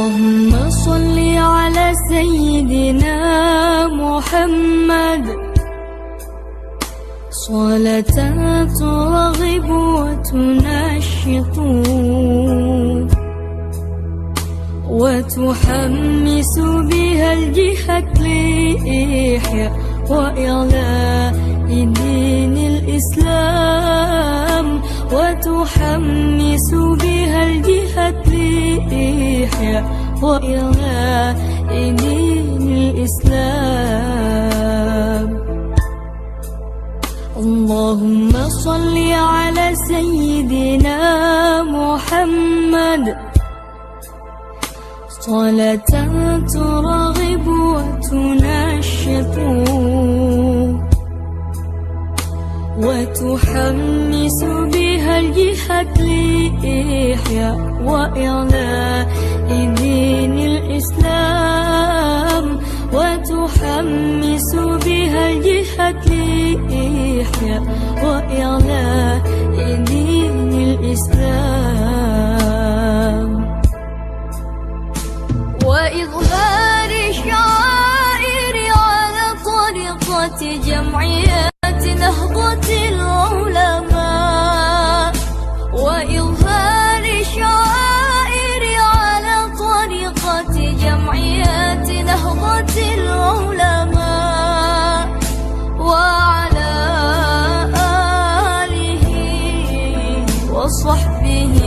اللهم صل على سيدنا محمد صلاة ترغب وتنشط وتحمس بها الجهة لإحياء وإعلاء دين الإسلام، وتحمس بها الجهة لإحياء وإعلاء دين الإسلام. اللهم صل على سيدنا محمد صلاة ترغب وتنشط وتحمس بها الجهة لإحياء وإعلاء دين الإسلام، وتحمس بها الجهة لإحياء وإعلاء دين الإسلام، وإظهار الشعائر على طريقة جمعيات نهضة العلماء، وإظهار الشعائر على طريقة جمعيات نهضة العلماء، وعلى آله وصحبه